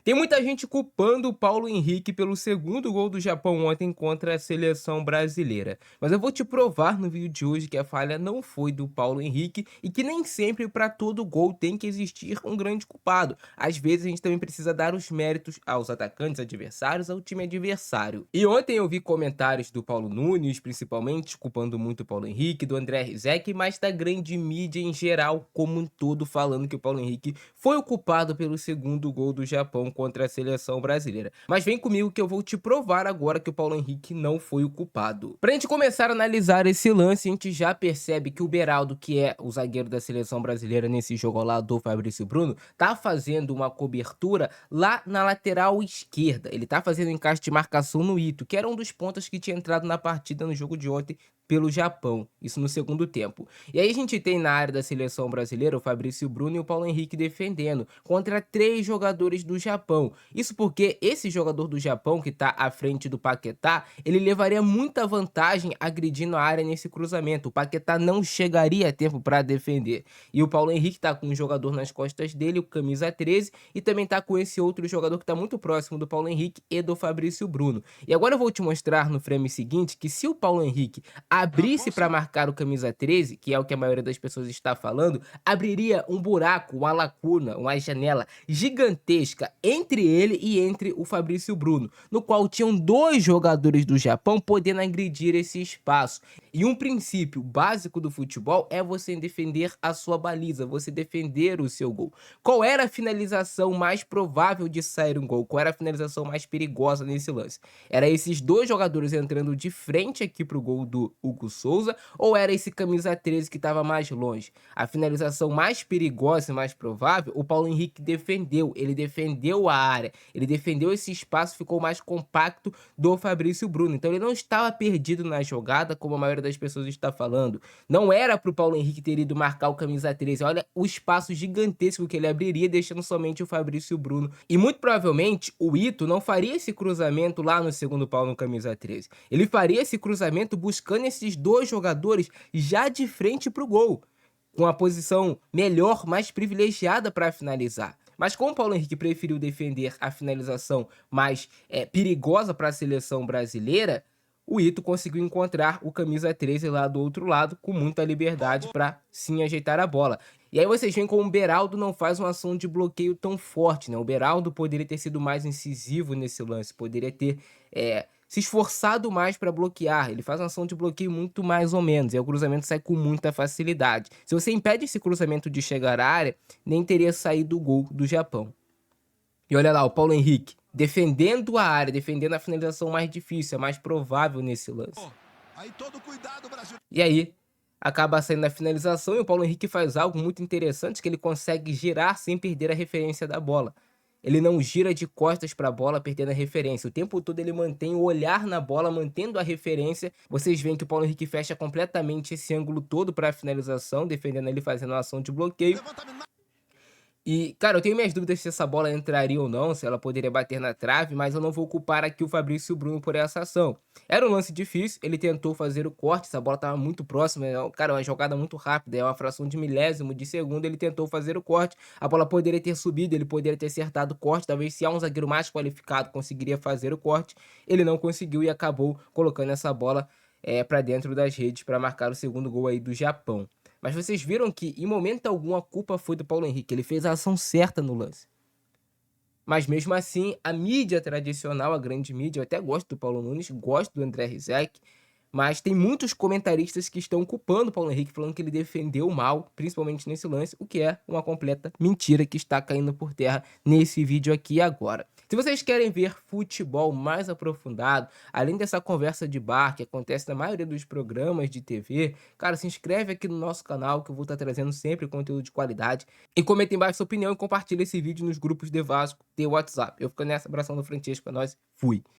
Tem muita gente culpando o Paulo Henrique pelo segundo gol do Japão ontem contra a seleção brasileira. Mas eu vou te provar no vídeo de hoje que a falha não foi do Paulo Henrique e que nem sempre para todo gol tem que existir um grande culpado. Às vezes a gente também precisa dar os méritos aos atacantes adversários, ao time adversário. E ontem eu vi comentários do Paulo Nunes, principalmente, culpando muito o Paulo Henrique, do André Rizek, mas da grande mídia em geral, como um todo, falando que o Paulo Henrique foi o culpado pelo segundo gol do Japão contra a seleção brasileira. Mas vem comigo que eu vou te provar agora que o Paulo Henrique não foi o culpado. Pra gente começar a analisar esse lance, a gente já percebe que o Beraldo, que é o zagueiro da seleção brasileira nesse jogo ao lado do Fabrício Bruno, tá fazendo uma cobertura lá na lateral esquerda. Ele tá fazendo encaixe de marcação no Ito, que era um dos pontos que tinha entrado na partida no jogo de ontem pelo Japão, isso no segundo tempo. E aí a gente tem na área da seleção brasileira o Fabrício Bruno e o Paulo Henrique defendendo contra 3 jogadores do Japão. Isso porque esse jogador do Japão que tá à frente do Paquetá, ele levaria muita vantagem agredindo a área nesse cruzamento. O Paquetá não chegaria a tempo para defender. E o Paulo Henrique tá com um jogador nas costas dele, o camisa 13, e também tá com esse outro jogador que tá muito próximo do Paulo Henrique e do Fabrício Bruno. E agora eu vou te mostrar no frame seguinte que se o Paulo Henrique abrisse para marcar o camisa 13, que é o que a maioria das pessoas está falando, abriria um buraco, uma lacuna, uma janela gigantesca entre ele e entre o Fabrício Bruno, no qual tinham 2 jogadores do Japão podendo agredir esse espaço. E um princípio básico do futebol é você defender a sua baliza, você defender o seu gol. Qual era a finalização mais provável de sair um gol? Qual era a finalização mais perigosa nesse lance? Era esses 2 jogadores entrando de frente aqui para o gol do Hugo Souza, ou era esse camisa 13 que estava mais longe? A finalização mais perigosa e mais provável, o Paulo Henrique defendeu, ele defendeu a área, ele defendeu esse espaço, ficou mais compacto do Fabrício Bruno, então ele não estava perdido na jogada, como a maioria das pessoas está falando. Não era para o Paulo Henrique ter ido marcar o camisa 13, olha o espaço gigantesco que ele abriria, deixando somente o Fabrício Bruno. E muito provavelmente o Ito não faria esse cruzamento lá no segundo pau no camisa 13. Ele faria esse cruzamento buscando esses 2 jogadores já de frente para o gol, com a posição melhor, mais privilegiada para finalizar. Mas como o Paulo Henrique preferiu defender a finalização mais perigosa para a seleção brasileira, o Ito conseguiu encontrar o camisa 13 lá do outro lado com muita liberdade para sim ajeitar a bola. E aí vocês veem como o Beraldo não faz uma ação de bloqueio tão forte, né? O Beraldo poderia ter sido mais incisivo nesse lance, poderia ter se esforçado mais para bloquear. Ele faz uma ação de bloqueio muito mais ou menos, e aí o cruzamento sai com muita facilidade. Se você impede esse cruzamento de chegar à área, nem teria saído o gol do Japão. E olha lá, o Paulo Henrique defendendo a área, defendendo a finalização mais difícil, a mais provável nesse lance. E aí, acaba saindo a finalização e o Paulo Henrique faz algo muito interessante, que ele consegue girar sem perder a referência da bola. Ele não gira de costas para a bola perdendo a referência. O tempo todo ele mantém o olhar na bola, mantendo a referência. Vocês veem que o Paulo Henrique fecha completamente esse ângulo todo para a finalização, defendendo ele fazendo uma ação de bloqueio. E, cara, eu tenho minhas dúvidas se essa bola entraria ou não, se ela poderia bater na trave, mas eu não vou culpar aqui o Fabrício Bruno por essa ação. Era um lance difícil, ele tentou fazer o corte, essa bola estava muito próxima, cara, é uma jogada muito rápida, é uma fração de milésimo de segundo, ele tentou fazer o corte, a bola poderia ter subido, ele poderia ter acertado o corte, talvez se há um zagueiro mais qualificado conseguiria fazer o corte, ele não conseguiu e acabou colocando essa bola para dentro das redes para marcar o segundo gol aí do Japão. Mas vocês viram que em momento algum a culpa foi do Paulo Henrique, ele fez a ação certa no lance. Mas mesmo assim, a mídia tradicional, a grande mídia, eu até gosto do Paulo Nunes, gosto do André Rizek, mas tem muitos comentaristas que estão culpando o Paulo Henrique, falando que ele defendeu mal, principalmente nesse lance, o que é uma completa mentira que está caindo por terra nesse vídeo aqui agora. Se vocês querem ver futebol mais aprofundado, além dessa conversa de bar que acontece na maioria dos programas de TV, cara, se inscreve aqui no nosso canal que eu vou estar trazendo sempre conteúdo de qualidade. E comenta embaixo sua opinião e compartilha esse vídeo nos grupos de Vasco de WhatsApp. Eu fico nessa, abração do Francesco, é nóis, fui!